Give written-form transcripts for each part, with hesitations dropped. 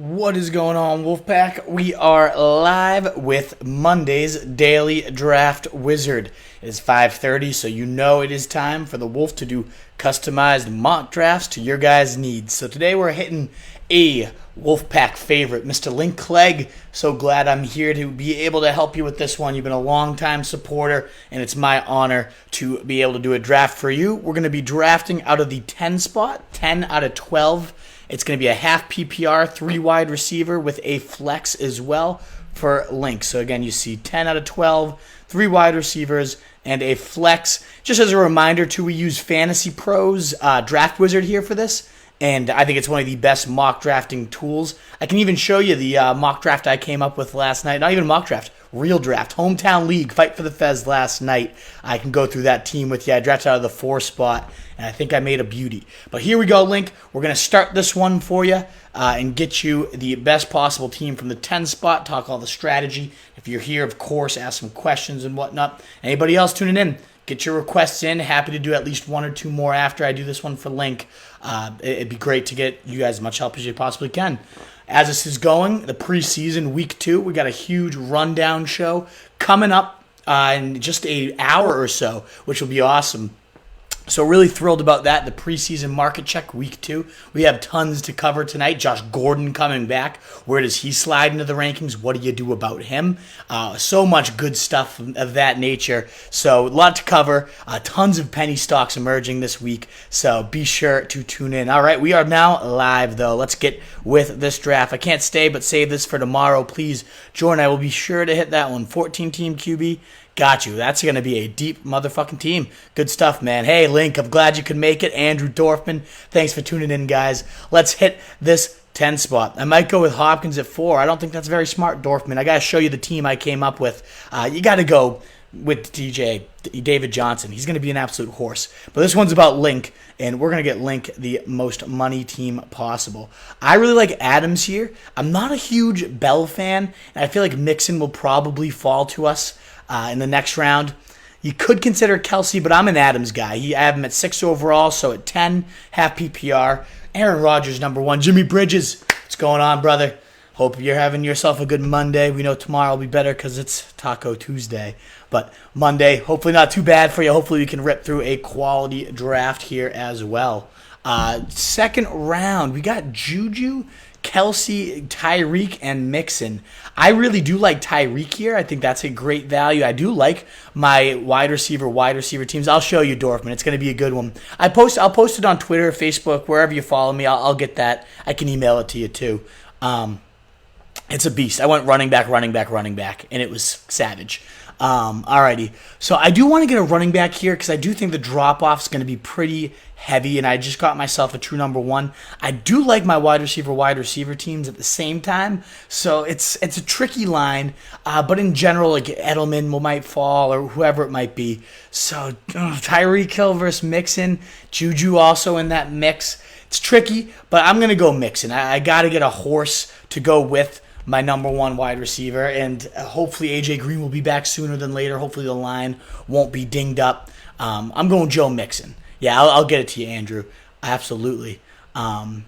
What is going on, Wolfpack? We are live with Monday's Daily Draft Wizard. It is 5:30, so you know it is time for the Wolf to do customized mock drafts to your guys' needs. So today we're hitting a Wolfpack favorite, Mr. Link Clegg. So glad I'm here to be able to help you with this one. You've been a long-time supporter, and it's my honor to be able to do a draft for you. We're going to be drafting out of the 10 spot, 10 out of 12. It's going to be a half PPR, 3 wide receiver with a flex as well for Link. So again, you see 10 out of 12, 3 wide receivers, and a flex. Just as a reminder, too, we use Fantasy Pros Draft Wizard here for this, and I think it's one of the best mock drafting tools. I can even show you the mock draft I came up with last night. Not even mock draft, real draft. Hometown League, Fight for the Fez last night. I can go through that team with you. I drafted out of the 4 spot, and I think I made a beauty. But here we go, Link. We're going to start this one for you and get you the best possible team from the 10 spot, talk all the strategy. If you're here, of course, ask some questions and whatnot. Anybody else tuning in, get your requests in. Happy to do at least 1 or 2 more after I do this one for Link. It'd be great to get you guys as much help as you possibly can. As this is going, the preseason week 2, we got a huge rundown show coming up in just an hour or so, which will be awesome. So really thrilled about that. The preseason market check week 2. We have tons to cover tonight. Josh Gordon coming back. Where does he slide into the rankings? What do you do about him? So much good stuff of that nature. So a lot to cover. Tons of penny stocks emerging this week. So be sure to tune in. All right, we are now live though. Let's get with this draft. I can't stay but save this for tomorrow. Please join. I will be sure to hit that one. 14 team QB. Got you. That's going to be a deep motherfucking team. Good stuff, man. Hey, Link, I'm glad you could make it. Andrew Dorfman, thanks for tuning in, guys. Let's hit this 10 spot. I might go with Hopkins at 4. I don't think that's very smart, Dorfman. I got to show you the team I came up with. You got to go with David Johnson. He's going to be an absolute horse. But this one's about Link, and we're going to get Link the most money team possible. I really like Adams here. I'm not a huge Bell fan, and I feel like Mixon will probably fall to us in the next round. You could consider Kelsey, but I'm an Adams guy. I have him at 6 overall, so at 10, half PPR. Aaron Rodgers, number 1. Jimmy Bridges, what's going on, brother? Hope you're having yourself a good Monday. We know tomorrow will be better because it's Taco Tuesday. But Monday, hopefully not too bad for you. Hopefully we can rip through a quality draft here as well. Second round, we got Juju, Kelsey, Tyreek, and Mixon. I really do like Tyreek here. I think that's a great value. I do like my wide receiver teams. I'll show you, Dorfman. It's going to be a good one. I'll post it on Twitter, Facebook, wherever you follow me. I'll get that. I can email it to you too. It's a beast. I went running back, and it was savage. Alrighty. So I do want to get a running back here because I do think the drop-off is going to be pretty heavy, and I just got myself a true number 1. I do like my wide receiver teams at the same time, so it's a tricky line, but in general, like Edelman might fall or whoever it might be. So Tyreek Hill versus Mixon, Juju also in that mix. It's tricky, but I'm going to go Mixon. I got to get a horse to go with my number 1 wide receiver, and hopefully AJ Green will be back sooner than later. Hopefully the line won't be dinged up. I'm going Joe Mixon. Yeah, I'll get it to you, Andrew. Absolutely. And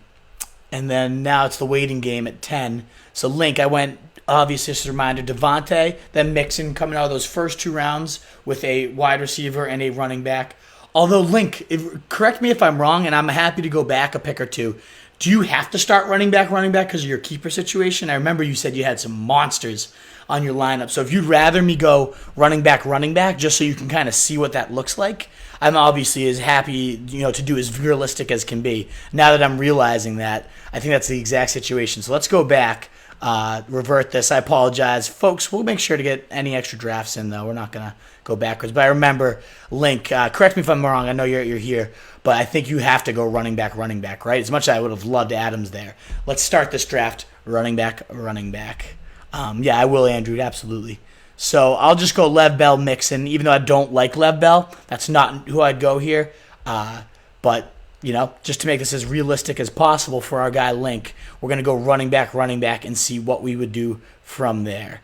then now it's the waiting game at 10. So Link, I went, obviously, just a reminder, Devontae, then Mixon coming out of those first 2 rounds with a wide receiver and a running back. Although, Link, correct me if I'm wrong, and I'm happy to go back a pick or 2. Do you have to start running back because of your keeper situation? I remember you said you had some monsters on your lineup. So if you'd rather me go running back, just so you can kind of see what that looks like, I'm obviously as happy, to do as realistic as can be. Now that I'm realizing that, I think that's the exact situation. So let's go back, revert this. I apologize. Folks, we'll make sure to get any extra drafts in, though. We're not going to go backwards. But I remember, Link, correct me if I'm wrong. I know you're here. But I think you have to go running back, right? As much as I would have loved Adams there. Let's start this draft running back. Yeah, I will, Andrew, absolutely. So I'll just go Lev Bell, Mixon. Even though I don't like Lev Bell, that's not who I'd go here. But, just to make this as realistic as possible for our guy Link, we're going to go running back, and see what we would do from there.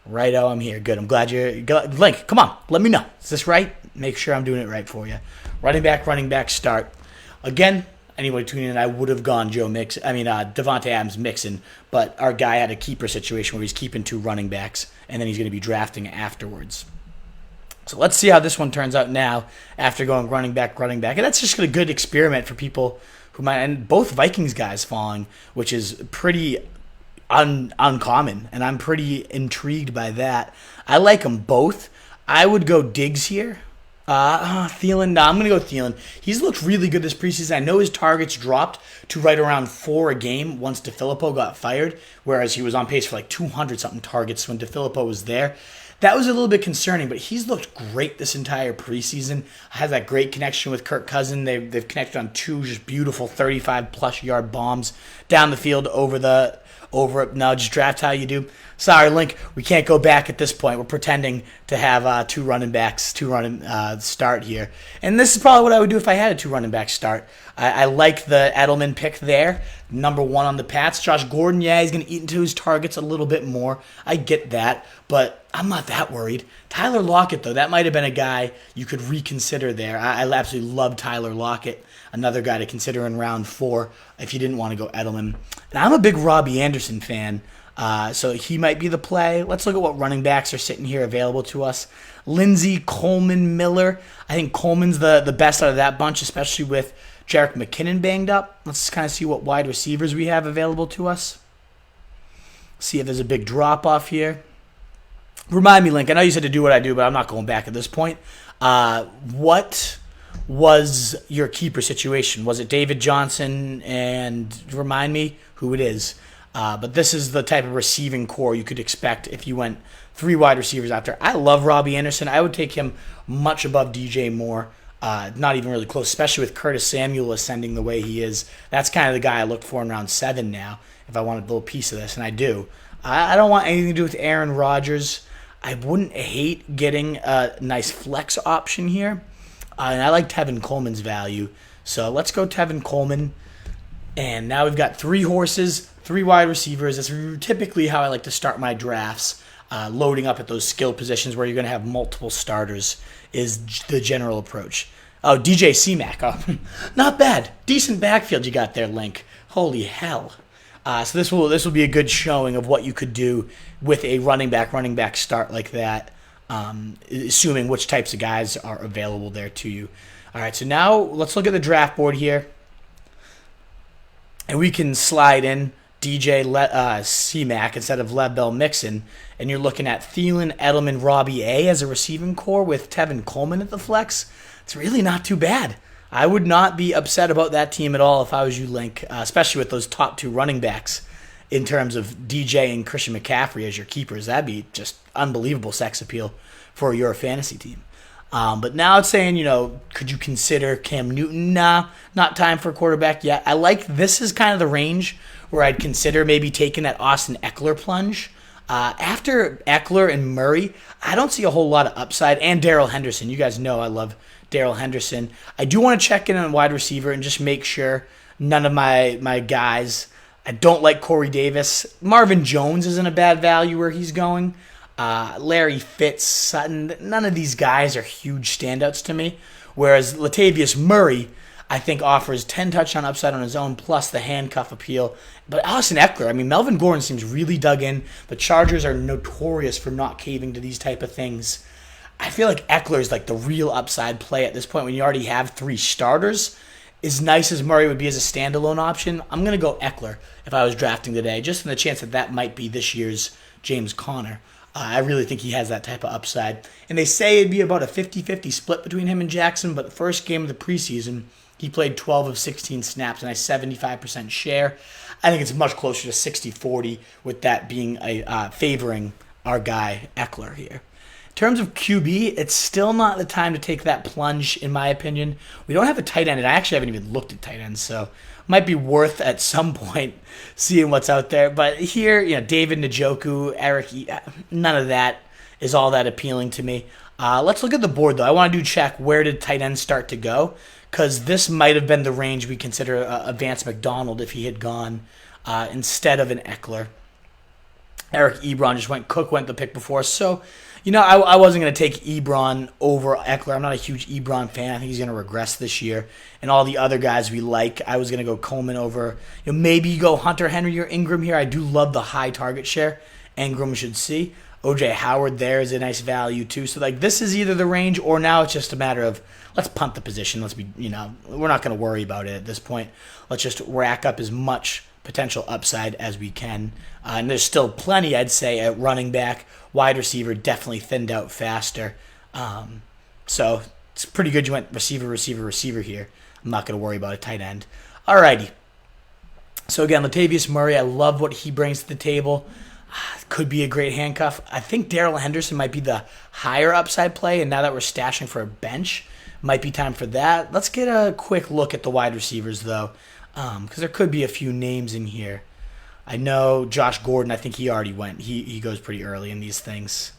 Righto, I'm here. Good. I'm glad you're... Link, come on. Let me know. Is this right? Make sure I'm doing it right for you. Running back start. Again, anybody tuning in, I would have gone Devontae Adams Mixon, but our guy had a keeper situation where he's keeping 2 running backs, and then he's going to be drafting afterwards. So let's see how this one turns out now after going running back. And that's just a good experiment for people who might, and both Vikings guys falling, which is pretty uncommon, and I'm pretty intrigued by that. I like them both. I would go Diggs here. Thielen. No, I'm going to go Thielen. He's looked really good this preseason. I know his targets dropped to right around 4 a game once DeFilippo got fired, whereas he was on pace for like 200-something targets when DeFilippo was there. That was a little bit concerning, but he's looked great this entire preseason. Has that great connection with Kirk Cousins. They've connected on 2 just beautiful 35-plus yard bombs down the field over now. Just draft how you do. Sorry, Link, we can't go back at this point. We're pretending to have 2 running backs, start here. And this is probably what I would do if I had a 2 running back start. I like the Edelman pick there, number 1 on the Pats. Josh Gordon, yeah, he's going to eat into his targets a little bit more. I get that, but I'm not that worried. Tyler Lockett, though, that might have been a guy you could reconsider there. I absolutely love Tyler Lockett, another guy to consider in round 4 if you didn't want to go Edelman. And I'm a big Robbie Anderson fan. So he might be the play. Let's look at what running backs are sitting here available to us. Lindsey, Coleman, Miller. I think Coleman's the best out of that bunch, especially with Jerick McKinnon banged up. Let's kind of see what wide receivers we have available to us. See if there's a big drop-off here. Remind me, Link, I know you said to do what I do, but I'm not going back at this point. What was your keeper situation? Was it David Johnson? And remind me who it is. But this is the type of receiving core you could expect if you went 3 wide receivers out there. I love Robbie Anderson. I would take him much above DJ Moore. Not even really close, especially with Curtis Samuel ascending the way he is. That's kind of the guy I look for in round 7 now if I want a little piece of this, and I do. I don't want anything to do with Aaron Rodgers. I wouldn't hate getting a nice flex option here. And I like Tevin Coleman's value. So let's go Tevin Coleman. And now we've got 3 horses, 3 wide receivers. That's typically how I like to start my drafts. Loading up at those skill positions where you're going to have multiple starters is the general approach. Oh, DJ C-Mac. Oh, not bad. Decent backfield you got there, Link. Holy hell. So this will be a good showing of what you could do with a running back start like that, assuming which types of guys are available there to you. All right, so now let's look at the draft board here. And we can slide in DJ C-Mac instead of Lev Bell Mixon. And you're looking at Thielen, Edelman, Robbie A as a receiving core with Tevin Coleman at the flex. It's really not too bad. I would not be upset about that team at all if I was you, Link, especially with those top 2 running backs in terms of DJ and Christian McCaffrey as your keepers. That'd be just unbelievable sex appeal for your fantasy team. But now it's saying, could you consider Cam Newton? Nah, not time for a quarterback yet. I like this is kind of the range where I'd consider maybe taking that Austin Eckler plunge. After Eckler and Murray, I don't see a whole lot of upside. And Darrell Henderson. You guys know I love Darrell Henderson. I do want to check in on wide receiver and just make sure none of my guys. I don't like Corey Davis. Marvin Jones isn't a bad value where he's going. Larry Fitz, Sutton, none of these guys are huge standouts to me. Whereas Latavius Murray, I think, offers 10 touchdown upside on his own, plus the handcuff appeal. But Austin Eckler, Melvin Gordon seems really dug in. The Chargers are notorious for not caving to these type of things. I feel like Eckler is like the real upside play at this point when you already have 3 starters. As nice as Murray would be as a standalone option, I'm going to go Eckler if I was drafting today, just in the chance that might be this year's James Conner. I really think he has that type of upside. And they say it'd be about a 50-50 split between him and Jackson, but the first game of the preseason, he played 12 of 16 snaps and a 75% share. I think it's much closer to 60-40 with that being favoring our guy Eckler here. In terms of QB, it's still not the time to take that plunge, in my opinion. We don't have a tight end, and I actually haven't even looked at tight ends, so might be worth at some point seeing what's out there. But here, David Njoku, Eric, none of that is all that appealing to me. Let's look at the board, though. I want to check where did tight ends start to go, because this might have been the range we consider Vance McDonald if he had gone instead of an Eckler. Eric Ebron just went. Cook went the pick before. So, I wasn't going to take Ebron over Eckler. I'm not a huge Ebron fan. I think he's going to regress this year. And all the other guys we like, I was going to go Coleman over. Maybe you go Hunter Henry or Ingram here. I do love the high target share Ingram should see. OJ Howard there is a nice value too. So this is either the range or now it's just a matter of let's punt the position. We're not going to worry about it at this point. Let's just rack up as much potential upside as we can. And there's still plenty, I'd say, at running back. Wide receiver definitely thinned out faster. So it's pretty good you went receiver here. I'm not going to worry about a tight end. Alrighty. So again, Latavius Murray, I love what he brings to the table. Could be a great handcuff. I think Darrell Henderson might be the higher upside play, and now that we're stashing for a bench, might be time for that. Let's get a quick look at the wide receivers, though, because there could be a few names in here. I know Josh Gordon, I think he already went. He goes pretty early in these things.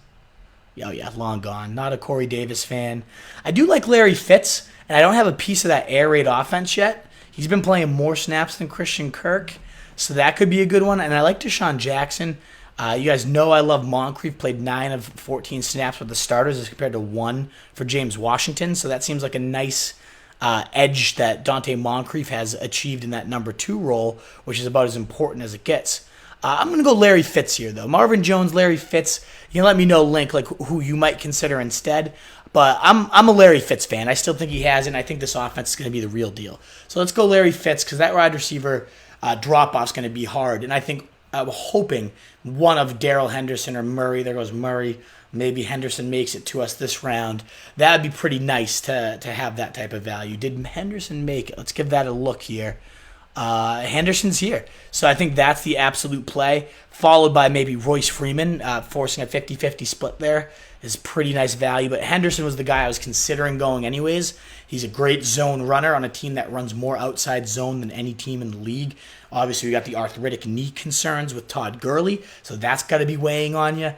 Oh, yeah, long gone. Not a Corey Davis fan. I do like Larry Fitz, and I don't have a piece of that air raid offense yet. He's been playing more snaps than Christian Kirk, so that could be a good one. And I like Deshaun Jackson. You guys know I love Moncrief. Played 9 of 14 snaps with the starters as compared to 1 for James Washington. So that seems like a nice edge that Dante Moncrief has achieved in that number 2 role, which is about as important as it gets. I'm going to go Larry Fitz here, though. Marvin Jones, Larry Fitz. You can let me know, Link, who you might consider instead. But I'm a Larry Fitz fan. I still think he has it, and I think this offense is going to be the real deal. So let's go Larry Fitz, because that wide receiver drop-off is going to be hard. And I think I'm hoping one of Darrell Henderson or Murray. There goes Murray. Maybe Henderson makes it to us this round. That would be pretty nice to have that type of value. Did Henderson make it? Let's give that a look here. Henderson's here. So I think that's the absolute play, followed by maybe Royce Freeman, forcing a 50-50 split there is pretty nice value. But Henderson was the guy I was considering going anyways. He's a great zone runner on a team that runs more outside zone than any team in the league. Obviously, we got the arthritic knee concerns with Todd Gurley, so that's got to be weighing on you.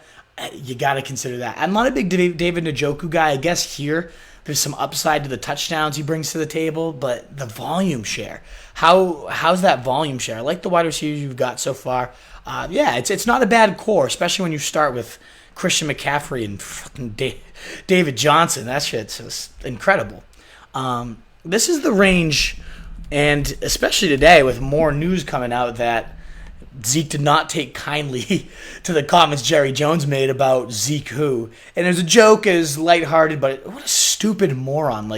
You got to consider that. I'm not a big David Njoku guy. I guess here there's some upside to the touchdowns he brings to the table, but the volume share. How's that volume share? I like the wide receivers you've got so far. It's not a bad core, especially when you start with Christian McCaffrey and fucking David Johnson. That shit's just incredible. This is the range, and especially today with more news coming out that Zeke did not take kindly to the comments Jerry Jones made about Zeke who. And it was a joke, is lighthearted, but what a stupid moron.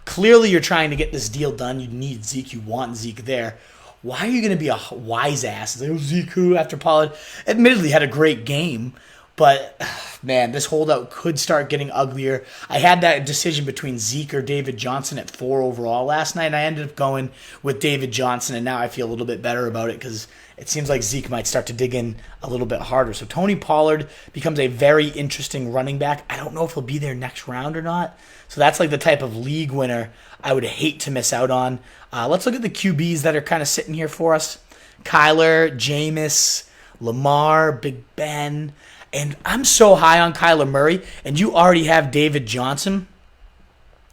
Clearly you're trying to get this deal done. You need Zeke. You want Zeke there. Why are you going to be a wise ass? Zeke who after Pollard admittedly had a great game. But, man, this holdout could start getting uglier. I had that decision between Zeke or David Johnson at 4 overall last night, and I ended up going with David Johnson, and now I feel a little bit better about it because it seems like Zeke might start to dig in a little bit harder. So Tony Pollard becomes a very interesting running back. I don't know if he'll be there next round or not. So that's the type of league winner I would hate to miss out on. Let's look at the QBs that are kind of sitting here for us. Kyler, Jameis, Lamar, Big Ben. And I'm so high on Kyler Murray, and you already have David Johnson,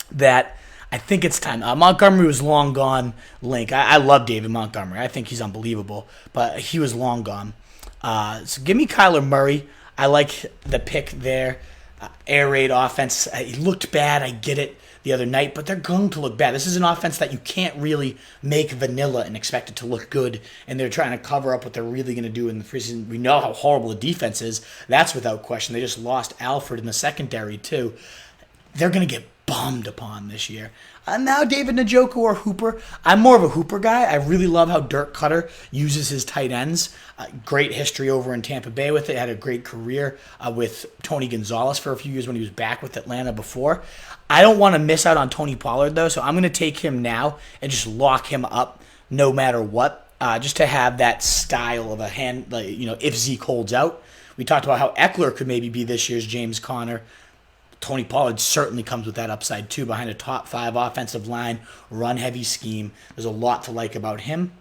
that I think it's time. Montgomery was long gone, Link. I love David Montgomery. I think he's unbelievable, but he was long gone. So give me Kyler Murray. I like the pick there. Air raid offense. He looked bad, I get it, the other night, but they're going to look bad. This is an offense that you can't really make vanilla and expect it to look good, and they're trying to cover up what they're really going to do in the preseason. We know how horrible the defense is. That's without question. They just lost Alfred in the secondary, too. They're going to get bummed upon this year. Now David Njoku or Hooper. I'm more of a Hooper guy. I really love how Dirk Cutter uses his tight ends. Great history over in Tampa Bay with it. Had a great career with Tony Gonzalez for a few years when he was back with Atlanta before. I don't want to miss out on Tony Pollard, though, so I'm going to take him now and just lock him up no matter what, just to have that style of a hand, if Zeke holds out. We talked about how Eckler could maybe be this year's James Conner. Tony Pollard certainly comes with that upside, too, behind a top 5 offensive line, run-heavy scheme. There's a lot to like about him.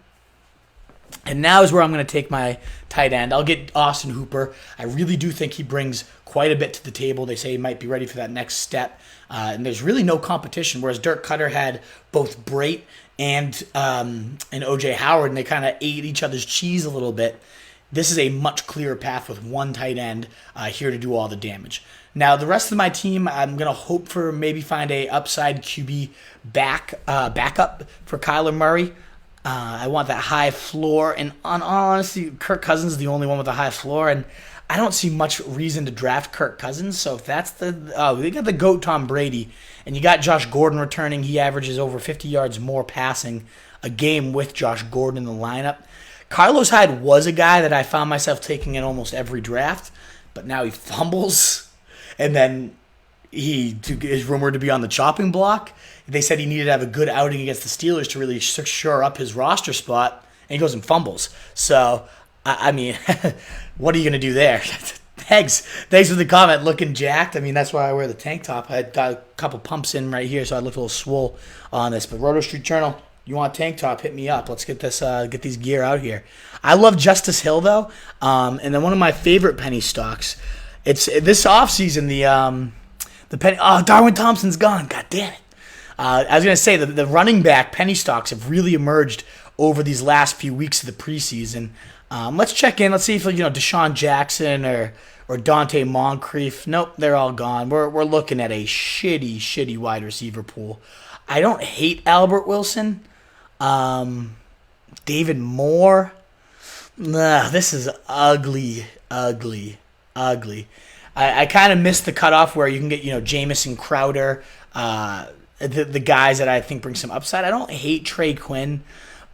And now is where I'm going to take my tight end. I'll get Austin Hooper. I really do think he brings quite a bit to the table. They say he might be ready for that next step. And there's really no competition, whereas Dirk Cutter had both Brait and O.J. Howard, and they kind of ate each other's cheese a little bit. This is a much clearer path with one tight end here to do all the damage. Now, the rest of my team, I'm going to hope for maybe find a upside QB backup for Kyler Murray. I want that high floor, and on honesty, Kirk Cousins is the only one with a high floor, and I don't see much reason to draft Kirk Cousins. So if that's they got the GOAT Tom Brady, and you got Josh Gordon returning. He averages over 50 yards more passing a game with Josh Gordon in the lineup. Carlos Hyde was a guy that I found myself taking in almost every draft, but now he fumbles, and then he is rumored to be on the chopping block. They said he needed to have a good outing against the Steelers to really shore up his roster spot, and he goes and fumbles. So, I mean, what are you going to do there? Thanks for the comment. Looking jacked. I mean, that's why I wear the tank top. I got a couple pumps in right here, so I look a little swole on this. But Roto Street Journal, you want a tank top? Hit me up. Let's get these gear out here. I love Justice Hill though, and then one of my favorite penny stocks. It's this offseason. The penny. Oh, Darwin Thompson's gone. God damn it. I was going to say the running back penny stocks have really emerged over these last few weeks of the preseason. Let's check in. Let's see if Deshaun Jackson or Dante Moncrief. Nope, they're all gone. We're looking at a shitty wide receiver pool. I don't hate Albert Wilson. David Moore. Nah, this is ugly. I kind of missed the cutoff where you can get Jamison Crowder. The guys that I think bring some upside. I don't hate Trey Quinn,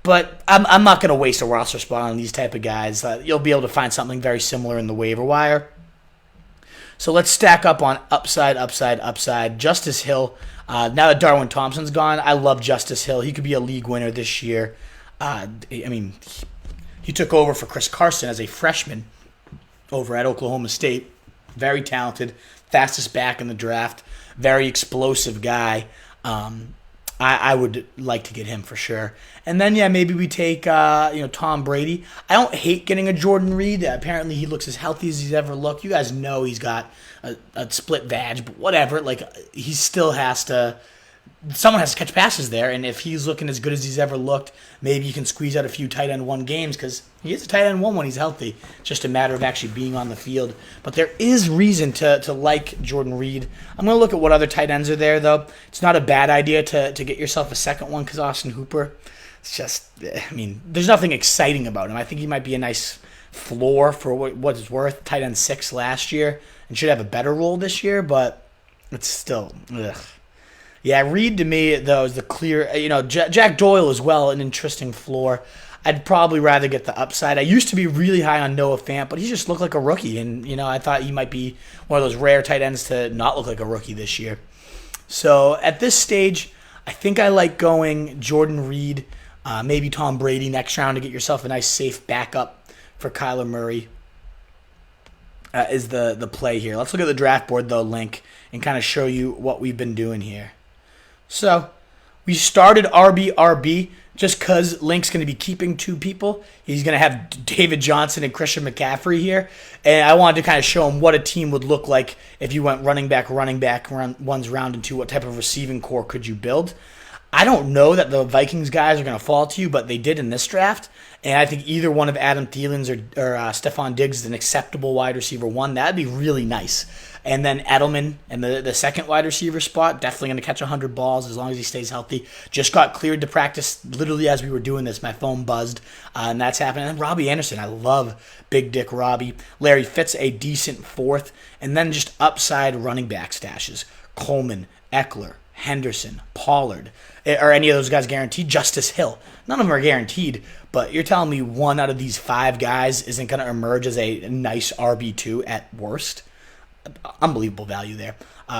but I'm not going to waste a roster spot on these type of guys. You'll be able to find something very similar in the waiver wire. So let's stack up on upside. Justice Hill. Now that Darwin Thompson's gone, I love Justice Hill. He could be a league winner this year. He took over for Chris Carson as a freshman over at Oklahoma State. Very talented, fastest back in the draft, very explosive guy. I would like to get him for sure. And then, maybe we take Tom Brady. I don't hate getting a Jordan Reed. Apparently, he looks as healthy as he's ever looked. You guys know he's got a split vag, but whatever. He still has to. Someone has to catch passes there, and if he's looking as good as he's ever looked, maybe you can squeeze out a few tight end one games because he is a tight end one when he's healthy. It's just a matter of actually being on the field. But there is reason to like Jordan Reed. I'm going to look at what other tight ends are there, though. It's not a bad idea to get yourself a second one because Austin Hooper, it's just, there's nothing exciting about him. I think he might be a nice floor for what it's worth. Tight end 6 last year and should have a better role this year, but it's still, ugh. Yeah, Reed to me, though, is the clear, Jack Doyle as well, an interesting floor. I'd probably rather get the upside. I used to be really high on Noah Fant, but he just looked like a rookie, and, I thought he might be one of those rare tight ends to not look like a rookie this year. So at this stage, I think I like going Jordan Reed, maybe Tom Brady next round to get yourself a nice safe backup for Kyler Murray is the play here. Let's look at the draft board, though, Link, and kind of show you what we've been doing here. So we started RB just because Link's going to be keeping 2 people. He's going to have David Johnson and Christian McCaffrey here. And I wanted to kind of show him what a team would look like if you went running back, one's round and 2. What type of receiving core could you build? I don't know that the Vikings guys are going to fall to you, but they did in this draft. And I think either one of Adam Thielen's or Stephon Diggs is an acceptable wide receiver 1. That'd be really nice. And then Edelman and the second wide receiver spot, definitely going to catch 100 balls as long as he stays healthy. Just got cleared to practice literally as we were doing this. My phone buzzed, and that's happening. And Robbie Anderson, I love Big Dick Robbie. Larry Fitz, a decent 4th. And then just upside running back stashes. Coleman, Eckler, Henderson, Pollard. Are any of those guys guaranteed? Justice Hill. None of them are guaranteed, but you're telling me one out of these 5 guys isn't going to emerge as a nice RB2 at worst? Unbelievable value there.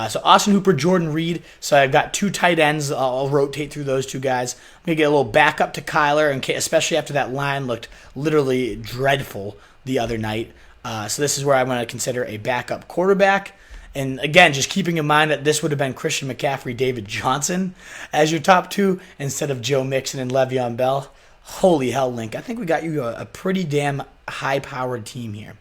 So Austin Hooper, Jordan Reed. So I've got 2 tight ends. I'll rotate through those 2 guys. I'm going to get a little backup to Kyler, especially after that line looked literally dreadful the other night. So this is where I'm going to consider a backup quarterback. And again, just keeping in mind that this would have been Christian McCaffrey, David Johnson as your top 2 instead of Joe Mixon and Le'Veon Bell. Holy hell, Link. I think we got you a pretty damn high-powered team here.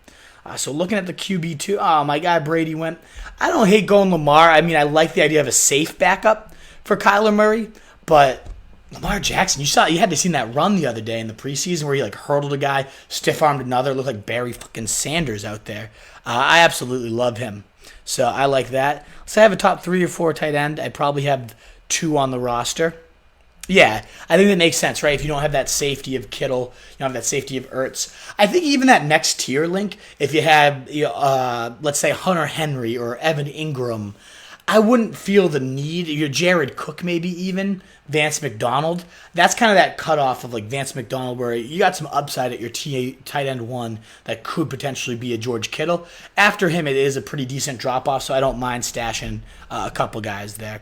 So looking at the QB2, my guy Brady went. I don't hate going Lamar. I like the idea of a safe backup for Kyler Murray, but Lamar Jackson, you had to seen that run the other day in the preseason where he like hurdled a guy, stiff armed another, looked like Barry fucking Sanders out there. I absolutely love him, so I like that. So I have a top 3 or 4 tight end. I probably have 2 on the roster. Yeah, I think that makes sense, right? If you don't have that safety of Kittle, you don't have that safety of Ertz. I think even that next tier link, if you have, let's say Hunter Henry or Evan Ingram, I wouldn't feel the need. Your Jared Cook, maybe even Vance McDonald. That's kind of that cutoff of like Vance McDonald, where you got some upside at your tight end 1 that could potentially be a George Kittle. After him, it is a pretty decent drop off, so I don't mind stashing a couple guys there.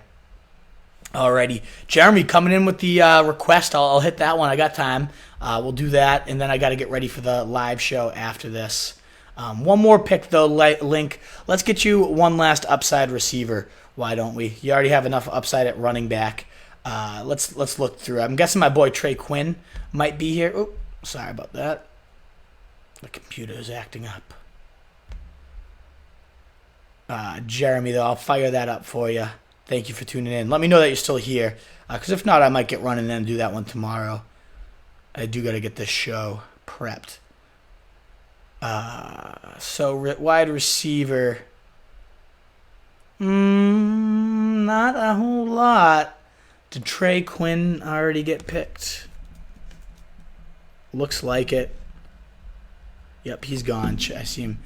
Alrighty, Jeremy coming in with the request. I'll hit that one. I got time. We'll do that, and then I got to get ready for the live show after this. One more pick though, Link. Let's get you one last upside receiver. Why don't we? You already have enough upside at running back. Let's look through. I'm guessing my boy Trey Quinn might be here. Oh, sorry about that. The computer is acting up. Jeremy, though, I'll fire that up for you. Thank you for tuning in. Let me know that you're still here, because if not, I might get running and do that one tomorrow. I do got to get this show prepped. So wide receiver, not a whole lot. Did Trey Quinn already get picked? Looks like it. Yep, he's gone. I see him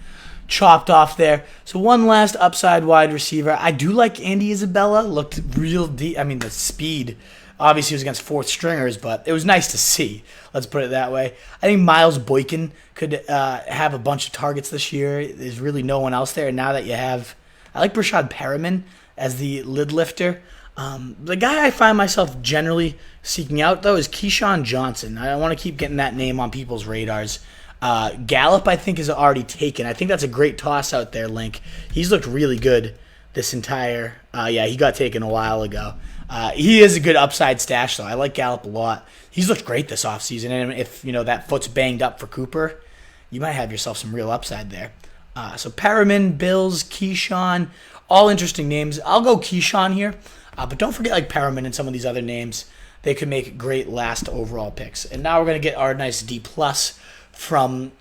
chopped off there. So one last upside wide receiver. I do like Andy Isabella. Looked real deep. I mean, the speed. Obviously, it was against 4th stringers, but it was nice to see. Let's put it that way. I think Miles Boykin could have a bunch of targets this year. There's really no one else there. And now that you have, I like Brashad Perriman as the lid lifter. The guy I find myself generally seeking out, though, is Keyshawn Johnson. I want to keep getting that name on people's radars. Gallup, I think, is already taken. I think that's a great toss out there, Link. He's looked really good this entire... yeah, he got taken a while ago. He is a good upside stash, though. I like Gallup a lot. He's looked great this offseason, and if that foot's banged up for Cooper, you might have yourself some real upside there. So Perriman, Bills, Keyshawn, all interesting names. I'll go Keyshawn here, but don't forget like Perriman and some of these other names. They could make great last overall picks. And now we're going to get our nice D+ from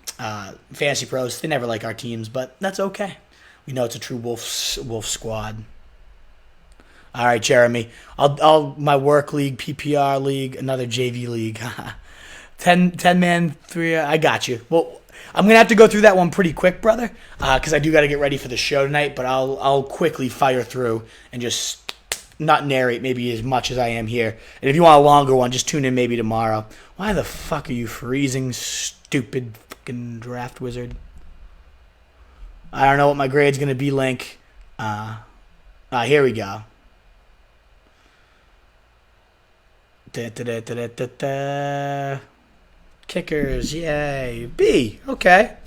Fantasy Pros. They never like our teams, but that's okay. We know it's a true wolf squad. All right, Jeremy. I'll my work league, PPR league, another JV league. 10-man, 3. I got you. Well, I'm gonna have to go through that one pretty quick, brother, because I do got to get ready for the show tonight. But I'll quickly fire through and just not narrate maybe as much as I am here. And if you want a longer one, just tune in maybe tomorrow. Why the fuck are you freezing, stupid fucking draft wizard? I don't know what my grade's gonna be, Link. Here we go. Kickers, yay. B, okay.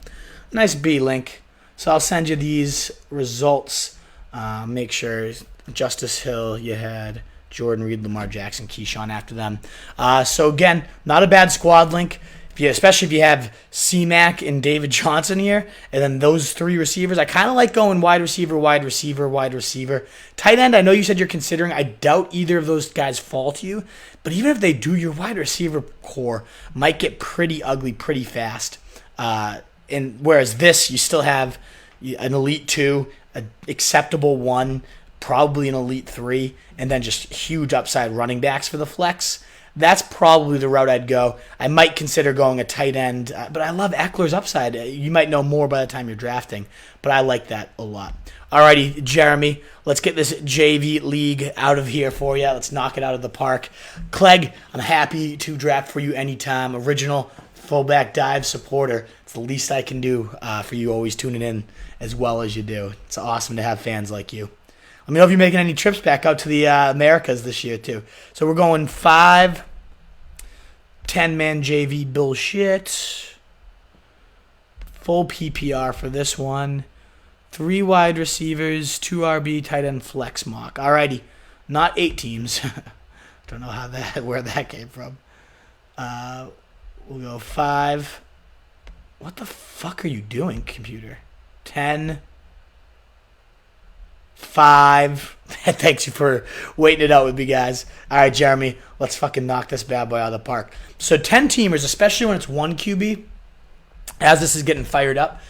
Nice B, Link. So I'll send you these results. Make sure Justice Hill, you had Jordan Reed, Lamar Jackson, Keyshawn after them. So again, not a bad squad, Link. Especially if you have C-Mac and David Johnson here, and then those 3 receivers. I kind of like going wide receiver, wide receiver, wide receiver. Tight end, I know you said you're considering. I doubt either of those guys fall to you. But even if they do, your wide receiver core might get pretty ugly pretty fast. And whereas this, you still have an elite 2, an acceptable 1, probably an elite 3, and then just huge upside running backs for the flex. That's probably the route I'd go. I might consider going a tight end, but I love Eckler's upside. You might know more by the time you're drafting, but I like that a lot. Alrighty, Jeremy, let's get this JV league out of here for you. Let's knock it out of the park. Clegg, I'm happy to draft for you anytime. Original fullback dive supporter. It's the least I can do for you always tuning in as well as you do. It's awesome to have fans like you. Let me know if you're making any trips back out to the Americas this year, too. So we're going 5 10-man JV bullshit. Full PPR for this one. 3 wide receivers, 2 RB, tight end flex mock. Alrighty. Not 8 teams. Don't know where that came from. We'll go 5. What the fuck are you doing, computer? 10. 5. Thanks you for waiting it out with me, guys. All right, Jeremy, let's fucking knock this bad boy out of the park. So 10 teamers, especially when it's one QB, as this is getting fired up,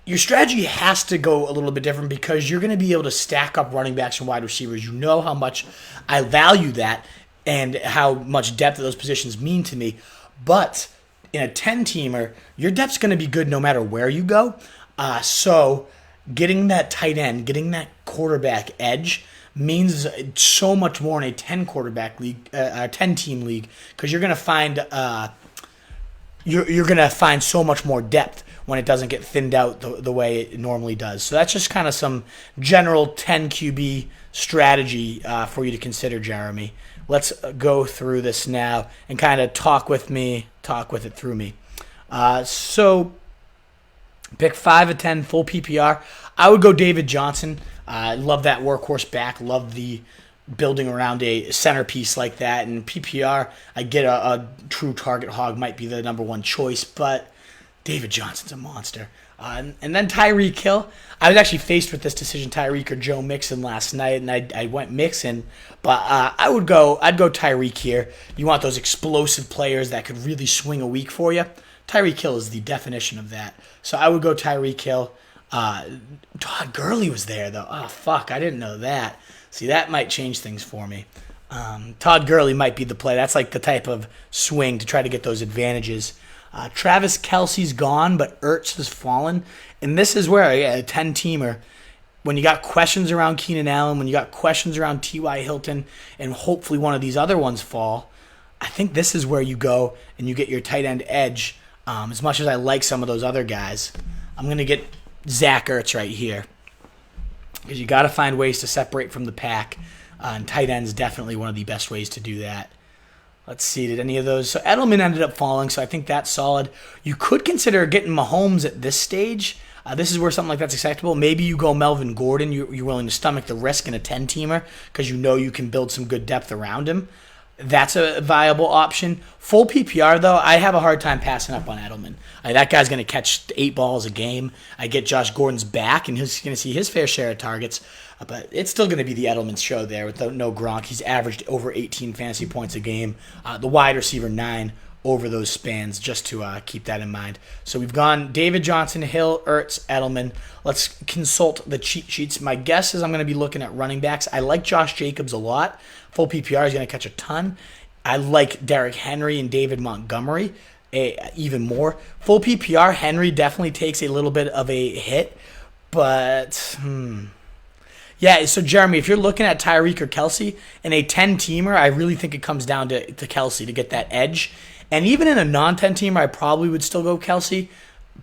your strategy has to go a little bit different because you're going to be able to stack up running backs and wide receivers. You know how much I value that and how much depth of those positions mean to me. But in a 10-teamer, your depth's going to be good no matter where you go. So getting that tight end, getting that quarterback edge means so much more in a 10-quarterback league, a 10-team league, because you're going to find you're going to find so much more depth when it doesn't get thinned out the way it normally does. So that's just kind of some general 10 QB strategy for you to consider, Jeremy. Let's go through this now and kind of talk with it through me. So pick 5 of 10, full PPR. I would go David Johnson. I love that workhorse back. Love the building around a centerpiece like that. And PPR, I get a true target hog might be the number one choice, but David Johnson's a monster. And then Tyreek Hill. I was actually faced with this decision, Tyreek or Joe Mixon last night, and I went Mixon. But I'd go Tyreek here. You want those explosive players that could really swing a week for you. Tyreek Hill is the definition of that. So I would go Tyreek Hill. Todd Gurley was there, though. Oh, fuck, I didn't know that. See, that might change things for me. Todd Gurley might be the play. That's like the type of swing to try to get those advantages. Travis Kelce's gone, but Ertz has fallen. And this is where, a 10-teamer, when you got questions around Keenan Allen, when you got questions around T.Y. Hilton, and hopefully one of these other ones fall, I think this is where you go and you get your tight end edge. As much as I like some of those other guys, I'm going to get Zach Ertz right here. Because you got to find ways to separate from the pack. And tight end's definitely one of the best ways to do that. Let's see, did any of those? So Edelman ended up falling, so I think that's solid. You could consider getting Mahomes at this stage. This is where something like that's acceptable. Maybe you go Melvin Gordon. You're willing to stomach the risk in a 10-teamer because you know you can build some good depth around him. That's a viable option. Full PPR, though, I have a hard time passing up on Edelman. That guy's going to catch 8 balls a game. I get Josh Gordon's back, and he's going to see his fair share of targets. But it's still going to be the Edelman show there with no Gronk. He's averaged over 18 fantasy points a game. The wide receiver 9 over those spans, just to keep that in mind. So we've gone David Johnson, Hill, Ertz, Edelman. Let's consult the cheat sheets. My guess is I'm going to be looking at running backs. I like Josh Jacobs a lot. Full PPR is going to catch a ton. I like Derrick Henry and David Montgomery even more. Full PPR, Henry definitely takes a little bit of a hit, but yeah, so Jeremy, if you're looking at Tyreek or Kelce in a 10-teamer, I really think it comes down to Kelce to get that edge. And even in a non-10-teamer, I probably would still go Kelce,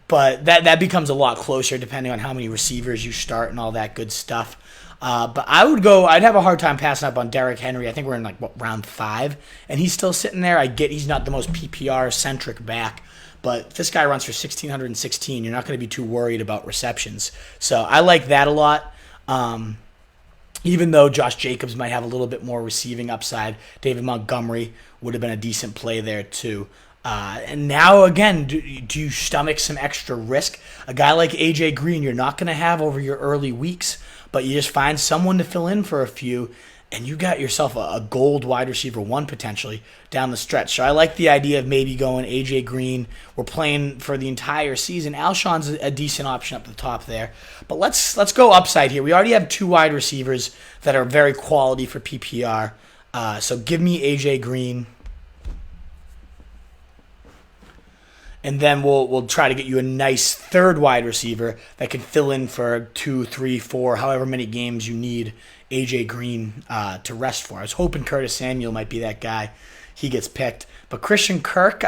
but that becomes a lot closer depending on how many receivers you start and all that good stuff. But I'd have a hard time passing up on Derrick Henry. I think we're in round 5, and he's still sitting there. I get he's not the most PPR-centric back, but this guy runs for 1,616. You're not going to be too worried about receptions. So I like that a lot. Even though Josh Jacobs might have a little bit more receiving upside, David Montgomery would have been a decent play there too. And now, again, do you stomach some extra risk? A guy like A.J. Green you're not going to have over your early weeks, but you just find someone to fill in for a few, and you got yourself a gold wide receiver 1 potentially down the stretch. So I like the idea of maybe going A.J. Green. We're playing for the entire season. Alshon's a decent option up the top there. But let's go upside here. We already have 2 wide receivers that are very quality for PPR. So give me A.J. Green. And then we'll try to get you a nice 3rd wide receiver that can fill in for 2, 3, 4, however many games you need A.J. Green to rest for. I was hoping Curtis Samuel might be that guy. He gets picked. But Christian Kirk,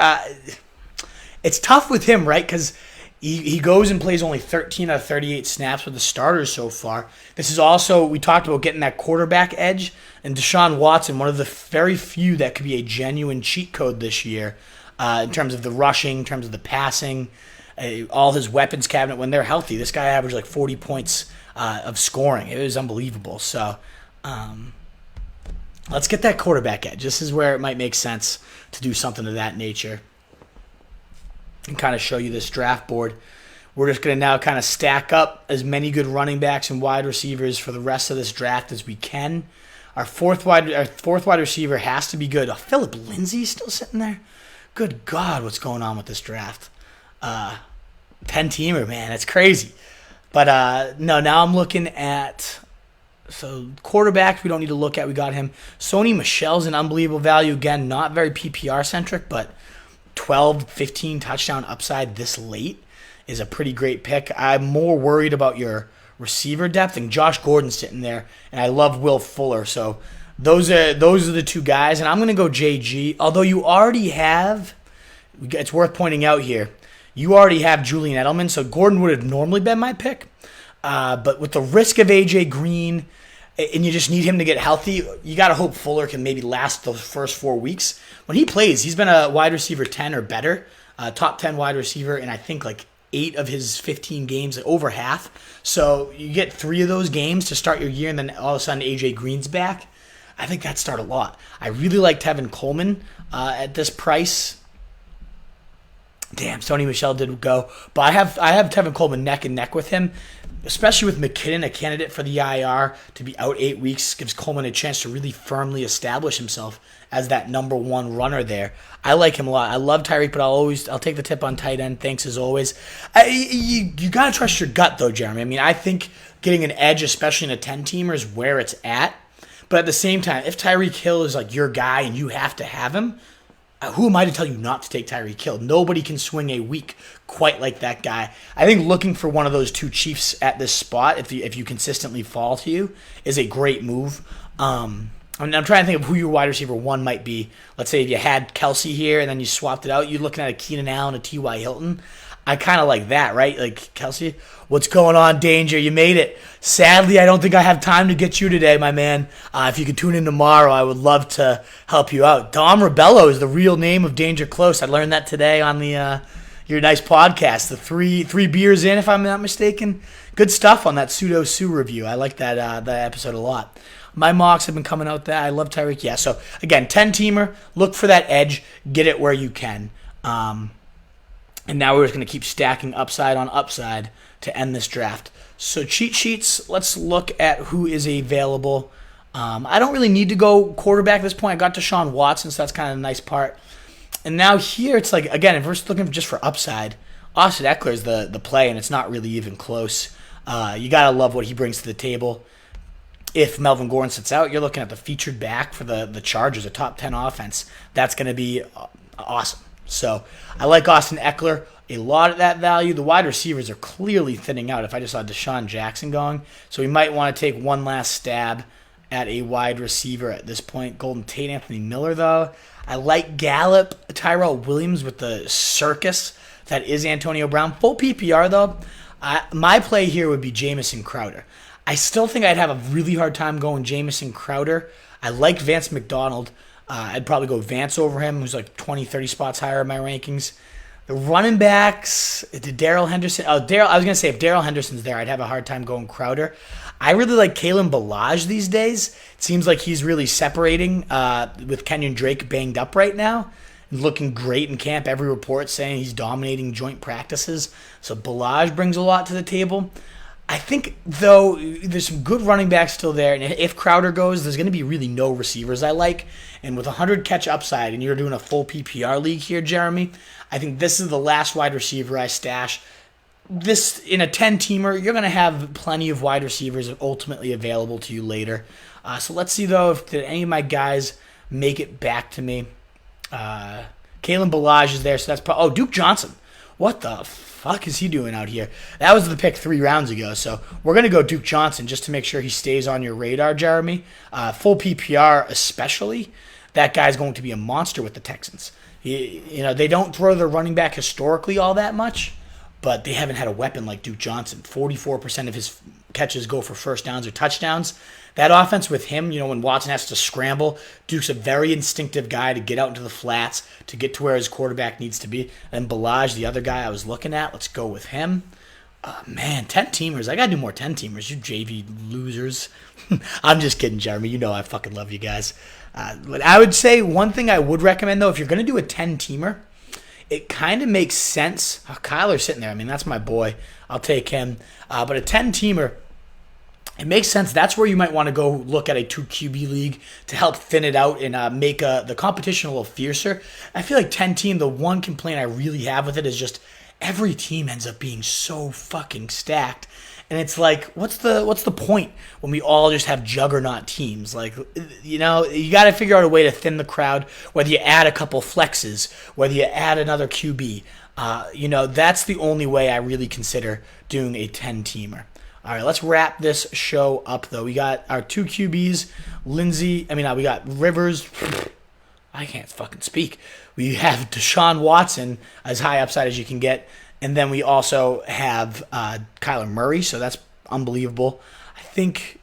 it's tough with him, right? Because he goes and plays only 13 out of 38 snaps with the starters so far. This is also, we talked about getting that quarterback edge. And Deshaun Watson, one of the very few that could be a genuine cheat code this year. In terms of the rushing, in terms of the passing, all his weapons cabinet, when they're healthy, this guy averaged 40 points of scoring. It was unbelievable. So let's get that quarterback edge. This is where it might make sense to do something of that nature and kind of show you this draft board. We're just going to now kind of stack up as many good running backs and wide receivers for the rest of this draft as we can. Our fourth wide receiver has to be good. Oh, Philip Lindsay's still sitting there? Good God, what's going on with this draft? 10-teamer, man, that's crazy. But no, now I'm looking at, so quarterbacks we don't need to look at. We got him. Sony Michel's an unbelievable value. Again, not very PPR-centric, but 12, 15 touchdown upside this late is a pretty great pick. I'm more worried about your receiver depth, and Josh Gordon's sitting there, and I love Will Fuller. So those are the two guys, and I'm going to go JG, although you already have, it's worth pointing out here, you already have Julian Edelman, so Gordon would have normally been my pick. But with the risk of A.J. Green, and you just need him to get healthy, you got to hope Fuller can maybe last the first 4 weeks. When he plays, he's been a wide receiver 10 or better, top 10 wide receiver, and I think like 8 of his 15 games, over half. So you get 3 of those games to start your year, and then all of a sudden A.J. Green's back. I think that start a lot. I really like Tevin Coleman at this price. Damn, Sony Michel did go. But I have Tevin Coleman neck and neck with him, especially with McKinnon, a candidate for the IR, to be out 8 weeks, gives Coleman a chance to really firmly establish himself as that number 1 runner there. I like him a lot. I love Tyreek, but I'll take the tip on tight end. Thanks as always. You got to trust your gut, though, Jeremy. I mean, I think getting an edge, especially in a 10-teamer, is where it's at. But at the same time, if Tyreek Hill is like your guy and you have to have him, who am I to tell you not to take Tyreek Hill? Nobody can swing a week quite like that guy. I think looking for one of those 2 Chiefs at this spot, if you consistently fall to you, is a great move. I'm trying to think of who your wide receiver 1 might be. Let's say if you had Kelsey here and then you swapped it out, you're looking at a Keenan Allen, a T.Y. Hilton. I kind of like that, right? Like, Kelsey, what's going on, Danger? You made it. Sadly, I don't think I have time to get you today, my man. If you could tune in tomorrow, I would love to help you out. Dom Rebello is the real name of Danger Close. I learned that today on the your nice podcast. The three beers in, if I'm not mistaken. Good stuff on that Pseudo Sue review. I like that episode a lot. My mocks have been coming out there. I love Tyreek. Yeah, so, again, 10-teamer. Look for that edge. Get it where you can. And now we're just going to keep stacking upside on upside to end this draft. So cheat sheets, let's look at who is available. I don't really need to go quarterback at this point. I got Deshaun Watson, so that's kind of a nice part. And now here it's like, again, if we're looking just for upside, Austin Eckler is the play, and it's not really even close. You got to love what he brings to the table. If Melvin Gordon sits out, you're looking at the featured back for the Chargers, a top 10 offense. That's going to be awesome. So I like Austin Eckler, a lot of that value. The wide receivers are clearly thinning out if I just saw Deshaun Jackson going. So we might want to take one last stab at a wide receiver at this point. Golden Tate, Anthony Miller, though. I like Gallup, Tyrell Williams with the circus that is Antonio Brown. Full PPR, though. My play here would be Jamison Crowder. I still think I'd have a really hard time going Jamison Crowder. I like Vance McDonald. I'd probably go Vance over him, who's like 20, 30 spots higher in my rankings. The running backs, Darrell Henderson. I was going to say if Darrell Henderson's there, I'd have a hard time going Crowder. I really like Kalen Ballage these days. It seems like he's really separating with Kenyon Drake banged up right now. Looking great in camp. Every report saying he's dominating joint practices. So Ballage brings a lot to the table. I think, though, there's some good running backs still there. And if Crowder goes, there's going to be really no receivers I like. And with 100 catch upside, and you're doing a full PPR league here, Jeremy, I think this is the last wide receiver I stash. This, in a 10-teamer, you're going to have plenty of wide receivers ultimately available to you later. So let's see, though, if did any of my guys make it back to me. Kalen Ballage is there, so that's Duke Johnson. What the fuck is he doing out here? That was the pick 3 rounds ago, so we're going to go Duke Johnson just to make sure he stays on your radar, Jeremy. Full PPR especially. That guy's going to be a monster with the Texans. They don't throw their running back historically all that much, but they haven't had a weapon like Duke Johnson. 44% of his catches go for first downs or touchdowns. That offense with him, when Watson has to scramble, Duke's a very instinctive guy to get out into the flats, to get to where his quarterback needs to be. And Ballage, the other guy I was looking at, let's go with him. Man, 10-teamers. I got to do more 10-teamers, you JV losers. I'm just kidding, Jeremy. You know I fucking love you guys. But I would say one thing I would recommend, though, if you're going to do a 10-teamer, it kind of makes sense. Oh, Kyler's sitting there. I mean, that's my boy. I'll take him. But a 10-teamer, it makes sense. That's where you might want to go look at a 2 QB league to help thin it out and make the competition a little fiercer. I feel like 10-team, the one complaint I really have with it is just every team ends up being so fucking stacked. And it's like, what's the point when we all just have juggernaut teams? Like, you got to figure out a way to thin the crowd, whether you add a couple flexes, whether you add another QB. That's the only way I really consider doing a 10-teamer. All right, let's wrap this show up, though. We got our 2 QBs, we got Rivers. I can't fucking speak. We have Deshaun Watson, as high upside as you can get. And then we also have Kyler Murray, so that's unbelievable. I think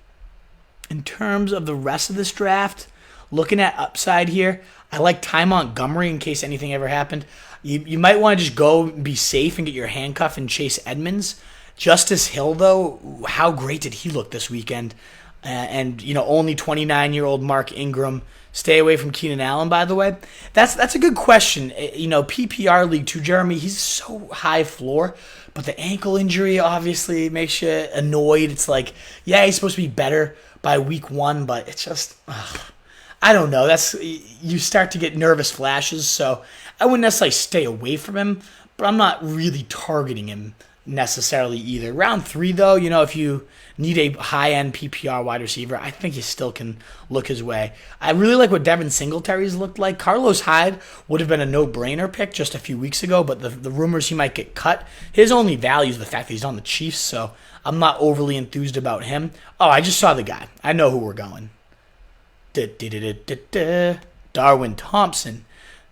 in terms of the rest of this draft, looking at upside here, I like Ty Montgomery in case anything ever happened. You might want to just go and be safe and get your handcuff and Chase Edmonds. Justice Hill, though, how great did he look this weekend? Only 29-year-old Mark Ingram. Stay away from Keenan Allen, by the way. That's a good question. PPR league too, Jeremy. He's so high floor, but the ankle injury obviously makes you annoyed. It's like, yeah, he's supposed to be better by week 1, but it's just, I don't know. You start to get nervous flashes, so I wouldn't necessarily stay away from him, but I'm not really targeting him necessarily either. Round 3, though, if you need a high-end PPR wide receiver, I think you still can look his way. I really like what Devin Singletary's looked like. Carlos Hyde would have been a no-brainer pick just a few weeks ago, but the rumors he might get cut, his only value is the fact that he's on the Chiefs, so I'm not overly enthused about him. Oh, I just saw the guy. I know who we're going. Darwin Thompson.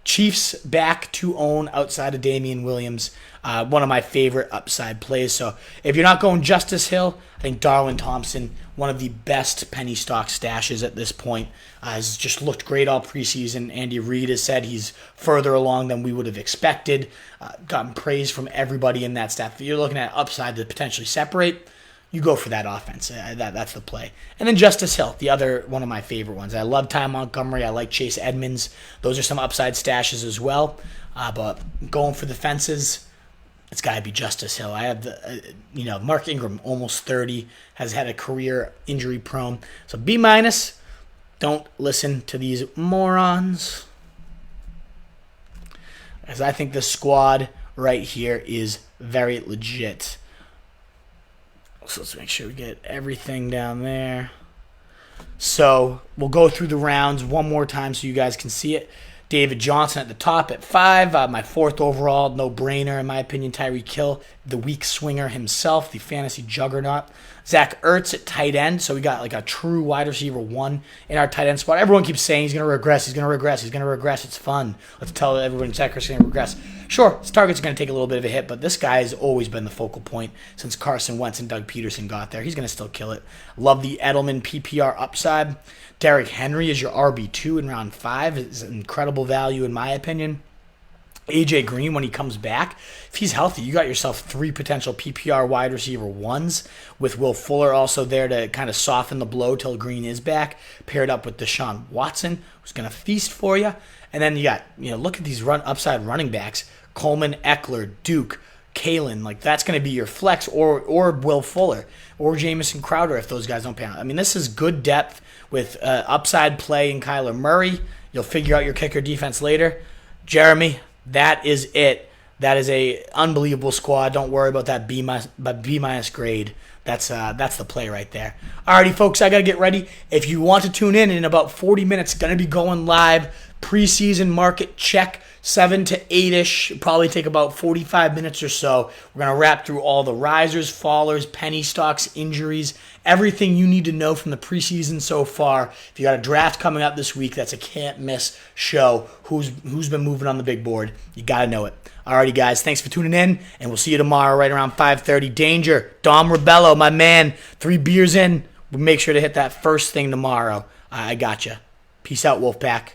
Chiefs back to own outside of Damian Williams. One of my favorite upside plays. So if you're not going Justice Hill, I think Darwin Thompson, one of the best penny stock stashes at this point, has just looked great all preseason. Andy Reid has said he's further along than we would have expected. Gotten praise from everybody in that staff. If you're looking at upside to potentially separate, you go for that offense. That's the play. And then Justice Hill, the other one of my favorite ones. I love Ty Montgomery. I like Chase Edmonds. Those are some upside stashes as well. But going for the fences, it's got to be Justice Hill. I have Mark Ingram, almost 30, has had a career injury prone. So B-. Don't listen to these morons. As I think the squad right here is very legit. So let's make sure we get everything down there. So we'll go through the rounds one more time so you guys can see it. David Johnson at the top at 5. My 4th overall, no-brainer in my opinion. Tyreek Hill, the weak swinger himself, the fantasy juggernaut. Zach Ertz at tight end. So we got like a true wide receiver 1 in our tight end spot. Everyone keeps saying he's going to regress, he's going to regress, he's going to regress. It's fun. Let's tell everyone Zach Ertz is going to regress. Sure, his target's going to take a little bit of a hit, but this guy has always been the focal point since Carson Wentz and Doug Peterson got there. He's going to still kill it. Love the Edelman PPR upside. Derrick Henry is your RB2 in round 5. It's an incredible value in my opinion. AJ Green, when he comes back, if he's healthy, you got yourself 3 potential PPR wide receiver 1s with Will Fuller also there to kind of soften the blow till Green is back, paired up with Deshaun Watson, who's going to feast for you. And then you got, look at these upside running backs, Coleman, Eckler, Duke, Kalen, like that's going to be your flex, or Will Fuller, or Jamison Crowder if those guys don't pan out. I mean, this is good depth with upside play in Kyler Murray. You'll figure out your kicker defense later. Jeremy, that is it. That is a unbelievable squad. Don't worry about that B- grade. That's the play right there. Alrighty, folks, I got to get ready. If you want to tune in about 40 minutes, going to be going live. Preseason market check, 7 to 8-ish. Probably take about 45 minutes or so. We're going to wrap through all the risers, fallers, penny stocks, injuries, everything you need to know from the preseason so far. If you got a draft coming up this week, that's a can't-miss show. Who's been moving on the big board? You got to know it. Alrighty, guys, thanks for tuning in, and we'll see you tomorrow right around 5:30. Danger, Dom Rebello, my man, 3 beers in. We'll make sure to hit that first thing tomorrow. I got you. Peace out, Wolfpack.